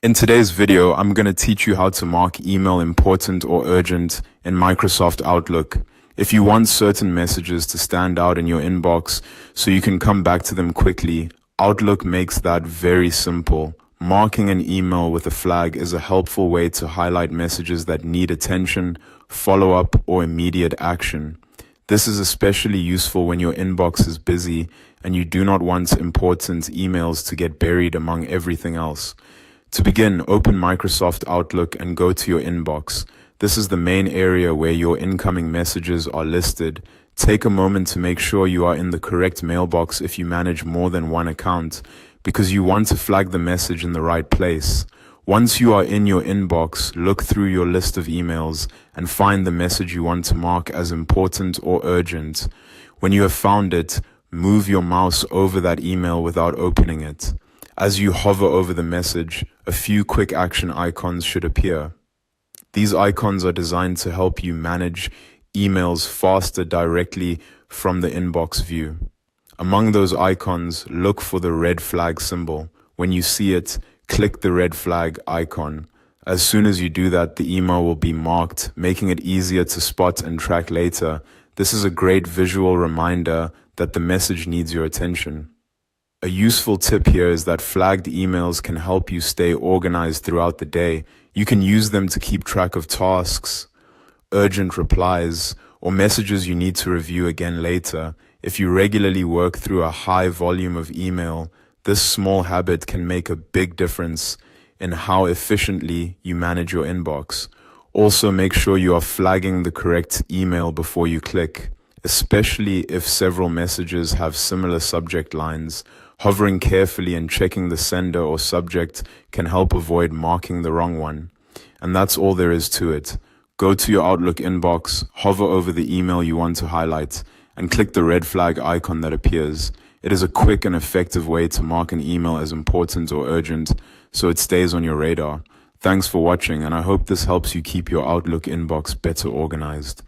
In today's video, I'm going to teach you how to mark email important or urgent in Microsoft Outlook. If you want certain messages to stand out in your inbox so you can come back to them quickly, Outlook makes that very simple. Marking an email with a flag is a helpful way to highlight messages that need attention, follow-up, or immediate action. This is especially useful when your inbox is busy and you do not want important emails to get buried among everything else. To begin, open Microsoft Outlook and go to your inbox. This is the main area where your incoming messages are listed. Take a moment to make sure you are in the correct mailbox if you manage more than one account, because you want to flag the message in the right place. Once you are in your inbox, look through your list of emails and find the message you want to mark as important or urgent. When you have found it, move your mouse over that email without opening it. As you hover over the message, a few quick action icons should appear. These icons are designed to help you manage emails faster directly from the inbox view. Among those icons, look for the red flag symbol. When you see it, click the red flag icon. As soon as you do that, the email will be marked, making it easier to spot and track later. This is a great visual reminder that the message needs your attention. A useful tip here is that flagged emails can help you stay organized throughout the day. You can use them to keep track of tasks, urgent replies, or messages you need to review again later. If you regularly work through a high volume of email, this small habit can make a big difference in how efficiently you manage your inbox. Also, make sure you are flagging the correct email before you click, especially if several messages have similar subject lines. Hovering carefully and checking the sender or subject can help avoid marking the wrong one. And that's all there is to it. Go to your Outlook inbox, hover over the email you want to highlight, and click the red flag icon that appears. It is a quick and effective way to mark an email as important or urgent so it stays on your radar. Thanks for watching, and I hope this helps you keep your Outlook inbox better organized.